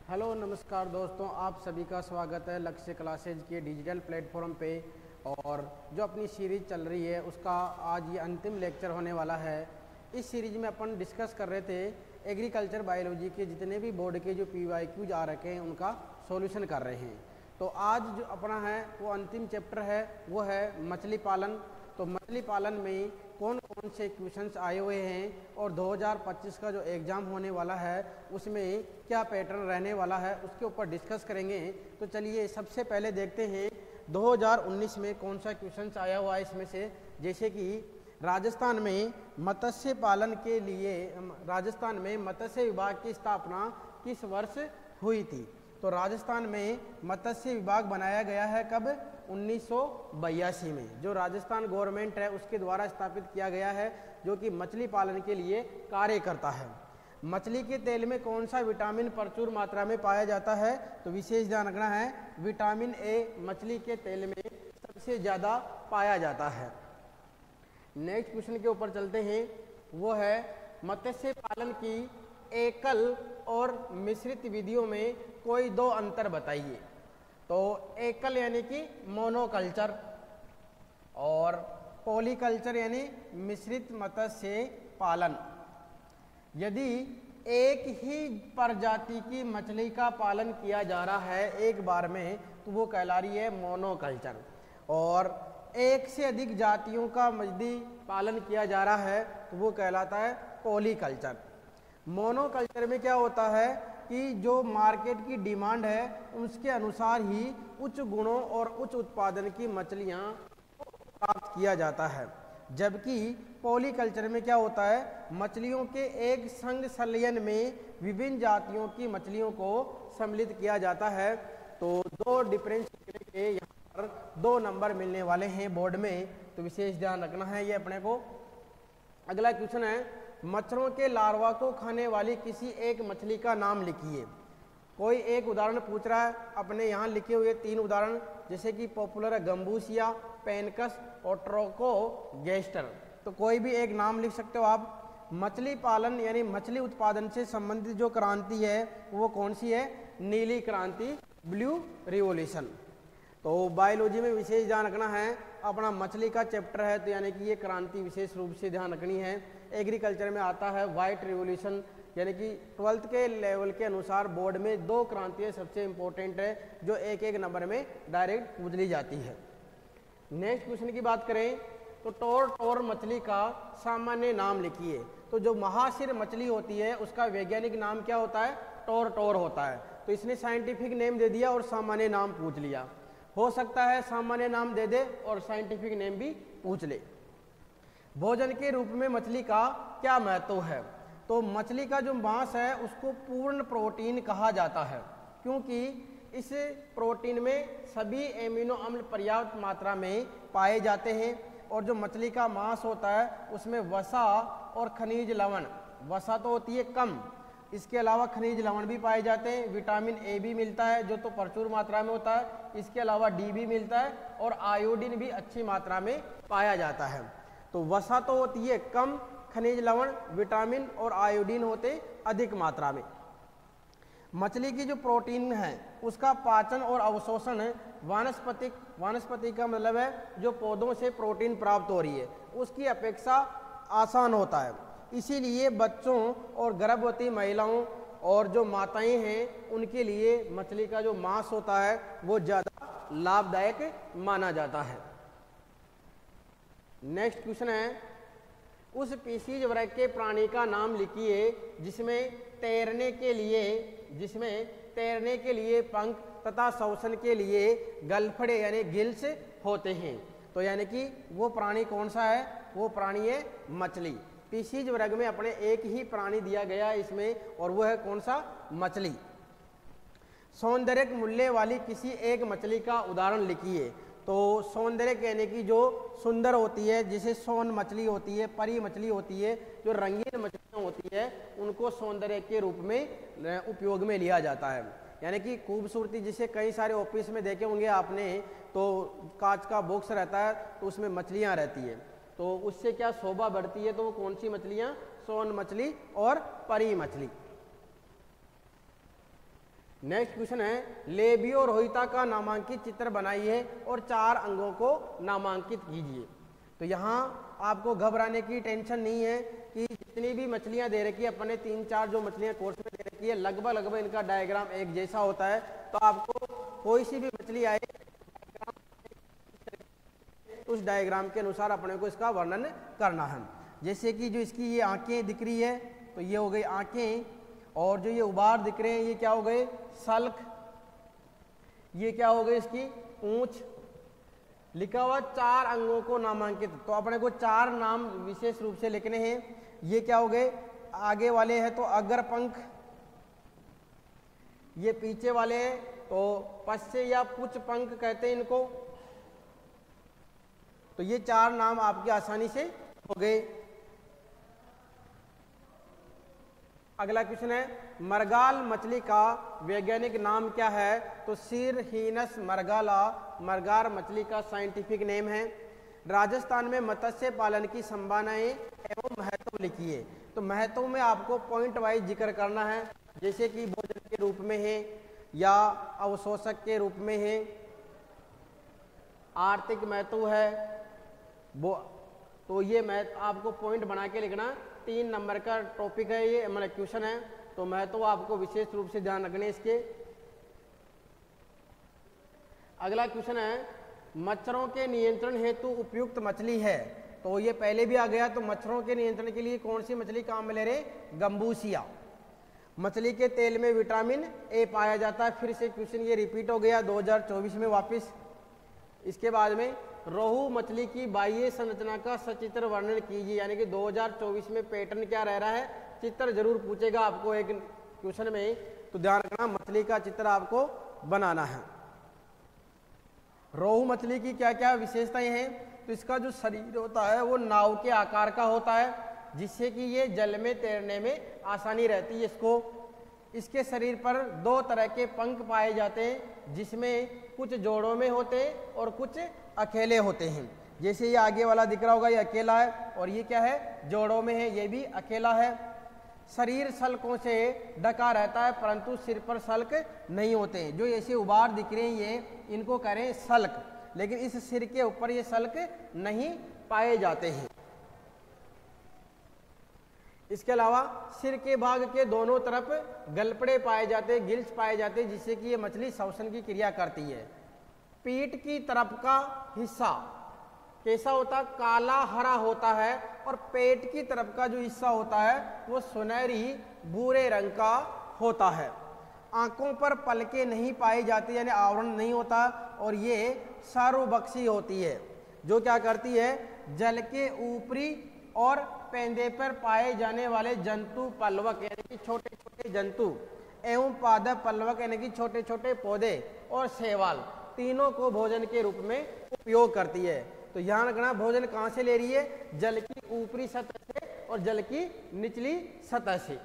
Hello नमस्कार दोस्तों, आप सभी का स्वागत है लक्ष्य क्लासेज के डिजिटल प्लेटफॉर्म पे। और जो अपनी सीरीज़ चल रही है उसका आज ये अंतिम लेक्चर होने वाला है। इस सीरीज में अपन डिस्कस कर रहे थे एग्रीकल्चर बायोलॉजी के जितने भी बोर्ड के जो PYQs आ रखे हैं उनका सॉल्यूशन कर रहे हैं। तो आज जो अपना है वो अंतिम चैप्टर है, वो है मछली पालन। तो मछली पालन में कौन कौन से क्वेश्चंस आए हुए हैं और 2025 का जो एग्ज़ाम होने वाला है उसमें क्या पैटर्न रहने वाला है उसके ऊपर डिस्कस करेंगे। तो चलिए सबसे पहले देखते हैं 2019 में कौन सा क्वेश्चंस आया हुआ है इसमें से। जैसे कि राजस्थान में मत्स्य पालन के लिए राजस्थान में मत्स्य विभाग की स्थापना किस वर्ष हुई थी? तो राजस्थान में मत्स्य विभाग बनाया गया है कब? 1982 में। जो राजस्थान गवर्नमेंट है उसके द्वारा स्थापित किया गया है, जो कि मछली पालन के लिए कार्य करता है। मछली के तेल में कौन सा विटामिन प्रचुर मात्रा में पाया जाता है? तो विशेष ध्यान रखना है, विटामिन ए मछली के तेल में सबसे ज़्यादा पाया जाता है। नेक्स्ट क्वेश्चन के ऊपर चलते हैं, वो है मत्स्य पालन की एकल और मिश्रित विधियों में कोई दो अंतर बताइए। तो एकल यानी कि मोनोकल्चर और पॉलीकल्चर यानी मिश्रित मत्स्य पालन। यदि एक ही प्रजाति की मछली का पालन किया जा रहा है एक बार में तो वो कहला रही है मोनोकल्चर, और एक से अधिक जातियों का यदि पालन किया जा रहा है तो वो कहलाता है पॉलीकल्चर। मोनोकल्चर में क्या होता है कि जो मार्केट की डिमांड है उसके अनुसार ही उच्च गुणों और उच्च उत्पादन की मछलियां प्राप्त किया जाता है। जबकि पॉलीकल्चर में क्या होता है, मछलियों के एक संग संलयन में विभिन्न जातियों की मछलियों को सम्मिलित किया जाता है। तो दो डिफरेंस के यहाँ पर 2 नंबर मिलने वाले हैं बोर्ड में, तो विशेष ध्यान रखना है ये अपने को। अगला क्वेश्चन है, मच्छरों के लार्वा को खाने वाली किसी एक मछली का नाम लिखिए। कोई एक उदाहरण पूछ रहा है, अपने यहाँ लिखे हुए 3 उदाहरण, जैसे कि पॉपुलर है गंबूसिया, पेनकस और ट्रोकोगेस्टर। तो कोई भी एक नाम लिख सकते हो आप। मछली पालन यानी मछली उत्पादन से संबंधित जो क्रांति है वो कौन सी है? नीली क्रांति, ब्लू रिवॉल्यूशन। तो बायोलॉजी में विशेष ध्यान रखना है, अपना मछली का चैप्टर है तो यानी कि ये क्रांति विशेष रूप से ध्यान रखनी है। एग्रीकल्चर में आता है वाइट रिवॉल्यूशन, यानी कि 12th के लेवल के अनुसार बोर्ड में 2 क्रांतियाँ सबसे इंपॉर्टेंट है जो एक एक नंबर में डायरेक्ट पूछ ली जाती है। नेक्स्ट क्वेश्चन की बात करें तो टोर मछली का सामान्य नाम लिखिए। तो जो महासिर मछली होती है उसका वैज्ञानिक नाम क्या होता है? टोर होता है। तो इसने साइंटिफिक नेम दे दिया और सामान्य नाम पूछ लिया। हो सकता है सामान्य नाम दे दे और साइंटिफिक नेम भी पूछ ले। भोजन के रूप में मछली का क्या महत्व है? तो मछली का जो मांस है उसको पूर्ण प्रोटीन कहा जाता है, क्योंकि इस प्रोटीन में सभी एमिनो अम्ल पर्याप्त मात्रा में पाए जाते हैं। और जो मछली का मांस होता है उसमें वसा और खनिज लवण, वसा तो होती है कम, इसके अलावा खनिज लवण भी पाए जाते हैं। विटामिन ए भी मिलता है जो तो प्रचुर मात्रा में होता है, इसके अलावा डी भी मिलता है और आयोडीन भी अच्छी मात्रा में पाया जाता है। तो वसा तो होती है कम, खनिज लवण, विटामिन और आयोडीन होते अधिक मात्रा में। मछली की जो प्रोटीन है उसका पाचन और अवशोषण वानस्पतिक का मतलब है जो पौधों से प्रोटीन प्राप्त हो रही है उसकी अपेक्षा आसान होता है। इसीलिए बच्चों और गर्भवती महिलाओं और जो माताएं हैं उनके लिए मछली का जो मांस होता है वो ज़्यादा लाभदायक माना जाता है। नेक्स्ट क्वेश्चन है, उस स्पीशीज वर्ग के प्राणी का नाम लिखिए जिसमें तैरने के लिए पंख तथा श्वसन के लिए गलफड़े यानी गिल्स होते हैं। तो यानी कि वो प्राणी कौन सा है? वो प्राणी है मछली। स्पीशीज वर्ग में अपने एक ही प्राणी दिया गया है इसमें, और वो है कौन सा? मछली। सौंदर्य मूल्य वाली किसी एक मछली का उदाहरण लिखिए। तो सौंदर्य कहने की जो सुंदर होती है, जैसे सोन मछली होती है, परी मछली होती है, जो रंगीन मछलियाँ होती है उनको सौंदर्य के रूप में उपयोग में लिया जाता है। यानी कि खूबसूरती, जिसे कई सारे ऑफिस में देखे होंगे आपने, तो कांच का बॉक्स रहता है तो उसमें मछलियाँ रहती है, तो उससे क्या शोभा बढ़ती है। तो वो कौन सी मछलियाँ? सोन मछली और परी मछली। नेक्स्ट क्वेश्चन है, लेबियो रोहिता का नामांकित चित्र बनाइए और 4 अंगों को नामांकित कीजिए। तो यहाँ आपको घबराने की टेंशन नहीं है कि जितनी भी मछलियाँ दे रखी है अपने 3-4 जो मछलियाँ कोर्स में दे रखी है लगभग इनका डायग्राम एक जैसा होता है। तो आपको कोई सी भी मछली आए उस डायग्राम के अनुसार अपने को इसका वर्णन करना है। जैसे कि जो इसकी ये आंखें दिख रही है तो ये हो गई आंखें, और जो ये उबार दिख रहे हैं ये क्या हो गए, सल्क, ये क्या हो गई इसकी पूंछ। लिखा हुआ 4 अंगों को नामांकित, तो अपने को 4 नाम विशेष रूप से लिखने हैं। ये क्या हो गए, आगे वाले हैं तो अग्र पंख, ये पीछे वाले हैं तो पश्च या पुच्छ पंख कहते हैं इनको। तो ये 4 नाम आपके आसानी से हो गए। अगला क्वेश्चन है, मरगाल मछली का वैज्ञानिक नाम क्या है? तो सिरहीनस मरगाला मरगार मछली का साइंटिफिक नेम है। राजस्थान में मत्स्य पालन की संभावनाएं एवं महत्व लिखिए। तो महत्व में आपको पॉइंट वाइज जिक्र करना है, जैसे कि भोजन के रूप में है या अवशोषक के रूप में है, आर्थिक महत्व है वो। तो ये महत्व आपको पॉइंट बना के लिखना। 3 नंबर का टॉपिक है ये, मतलब क्वेश्चन है, तो महत्व आपको विशेष रूप से ध्यान रखने इसके। अगला क्वेश्चन है, मच्छरों के नियंत्रण हेतु उपयुक्त मछली है। तो ये पहले भी आ गया। तो मच्छरों के नियंत्रण के लिए कौन सी मछली काम में ले रहे? गंबूसिया। मछली के तेल में विटामिन ए पाया जाता है। फिर से क्वेश्चन ये रिपीट हो गया 2024 में वापस। इसके बाद में रोहू मछली की बाह्य संरचना का सचित्र वर्णन कीजिए। यानी कि 2024 में पैटर्न क्या रह रहा है, चित्र जरूर पूछेगा आपको एक क्वेश्चन में, तो ध्यान रखना मछली का चित्र आपको बनाना है। रोहू मछली की क्या क्या विशेषताएं हैं? तो इसका जो शरीर होता है वो नाव के आकार का होता है, जिससे कि ये जल में तैरने में आसानी रहती है इसको। इसके शरीर पर 2 तरह के पंख पाए जाते हैं, जिसमें कुछ जोड़ों में होते हैं और कुछ अकेले होते हैं। जैसे ये आगे वाला दिख रहा होगा ये अकेला है, और ये क्या है, जोड़ों में है, ये भी अकेला है। शरीर सल्कों से ढका रहता है, परंतु सिर पर सल्क नहीं होते हैं। जो ऐसे उबार दिख रहे हैं ये, इनको कह रहे हैं सल्क, लेकिन इस सिर के ऊपर ये सल्क नहीं पाए जाते हैं। इसके अलावा सिर के भाग के दोनों तरफ गलपड़े पाए जाते हैं, गिल्स पाए जाते हैं, जिससे कि ये मछली श्वसन की क्रिया करती है। पीठ की तरफ का हिस्सा कैसा होता है? काला हरा होता है, और पेट की तरफ का जो हिस्सा होता है वो सुनहरी भूरे रंग का होता है। आंखों पर पलकें नहीं पाई जाती, यानी आवरण नहीं होता, और ये सार्वभक्षी होती है, जो क्या करती है, जल के ऊपरी और पेंदे पर पाए जाने वाले जंतु पलवक यानी कि छोटे छोटे जंतु एवं पादप पलवक यानी कि छोटे छोटे पौधे और शैवाल, तीनों को भोजन के रूप में उपयोग करती है। तो यहाँ रखना भोजन कहाँ से ले रही है? जल की ऊपरी सतह से और जल की निचली सतह से।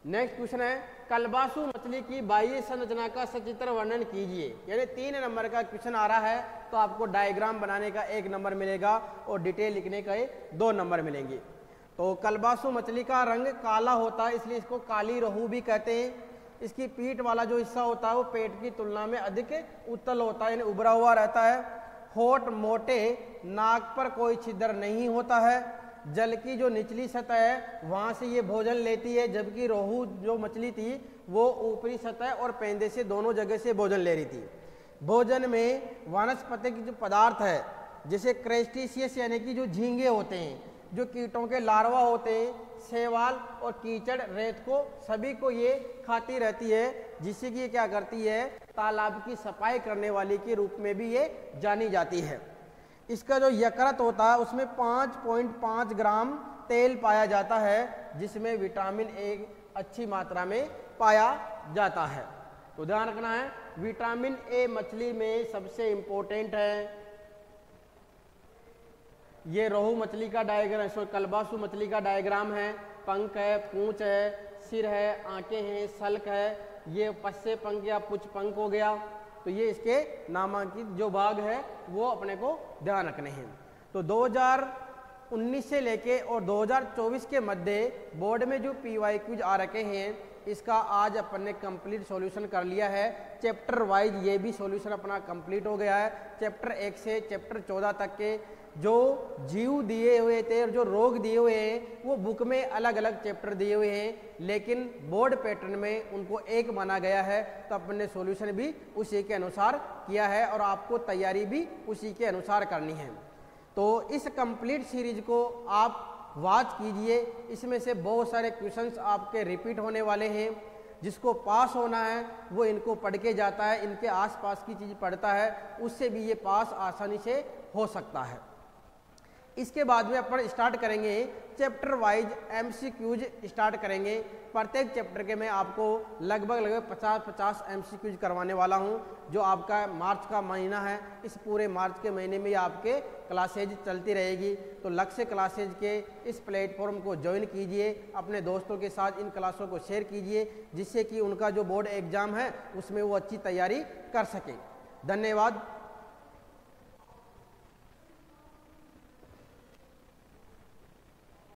नेक्स्ट क्वेश्चन है, कलबासु मछली की बाह्य संरचना का सचित्र वर्णन कीजिए। यानी 3 नंबर का क्वेश्चन आ रहा है, तो आपको डायग्राम बनाने का 1 नंबर मिलेगा और डिटेल लिखने का 2 नंबर मिलेंगे। तो कलबासु मछली का रंग काला होता है, इसलिए इसको काली रोहू भी कहते हैं। इसकी पीठ वाला जो हिस्सा होता है वो पेट की तुलना में अधिक उत्तल होता है, यानी उभरा हुआ रहता है। होठ मोटे, नाक पर कोई छिद्र नहीं होता है। जल की जो निचली सतह है वहाँ से ये भोजन लेती है, जबकि रोहू जो मछली थी वो ऊपरी सतह और पेंदे से दोनों जगह से भोजन ले रही थी। भोजन में वनस्पतिक जो पदार्थ है, जैसे क्रेस्टिसियस यानी कि जो झींगे होते हैं, जो कीटों के लार्वा होते हैं, शैवाल और कीचड़, रेत को, सभी को ये खाती रहती है, जिससे कि ये क्या करती है, तालाब की सफाई करने वाली के रूप में भी ये जानी जाती है। इसका जो यकृत होता है उसमें 5.5 ग्राम तेल पाया जाता है, जिसमें विटामिन ए अच्छी मात्रा में पाया जाता है। तो ध्यान रखना है, विटामिन ए मछली में सबसे इंपॉर्टेंट है। ये रोहू मछली का डायग्राम, कलबासु मछली का डायग्राम है। पंख है, पूंछ है, सिर है, आंखें हैं, सल्क है, ये पश्चे पंख या पुच्छ पंख हो गया। तो ये इसके नामांकित जो भाग है वो अपने को ध्यान रखने हैं। तो 2019 से लेके और 2024 के मध्य बोर्ड में जो PY क्विज आ रखे हैं इसका आज अपन ने कंप्लीट सॉल्यूशन कर लिया है। चैप्टर वाइज ये भी सॉल्यूशन अपना कंप्लीट हो गया है। चैप्टर 1 से चैप्टर 14 तक के जो जीव दिए हुए थे और जो रोग दिए हुए हैं वो बुक में अलग अलग चैप्टर दिए हुए हैं, लेकिन बोर्ड पैटर्न में उनको एक माना गया है। तो अपन ने सॉल्यूशन भी उसी के अनुसार किया है और आपको तैयारी भी उसी के अनुसार करनी है। तो इस कंप्लीट सीरीज को आप वॉच कीजिए। इसमें से बहुत सारे क्वेश्चंस आपके रिपीट होने वाले हैं। जिसको पास होना है वो इनको पढ़ के जाता है, इनके आसपास की चीज़ पढ़ता है, उससे भी ये पास आसानी से हो सकता है। इसके बाद में अपन स्टार्ट करेंगे चैप्टर वाइज एमसीक्यूज स्टार्ट करेंगे। प्रत्येक चैप्टर के मैं आपको लगभग 50 एमसीक्यूज करवाने वाला हूं। जो आपका मार्च का महीना है, इस पूरे मार्च के महीने में आपके क्लासेज चलती रहेगी। तो लक्ष्य क्लासेज के इस प्लेटफॉर्म को ज्वाइन कीजिए, अपने दोस्तों के साथ इन क्लासों को शेयर कीजिए, जिससे कि उनका जो बोर्ड एग्जाम है उसमें वो अच्छी तैयारी कर सके। धन्यवाद।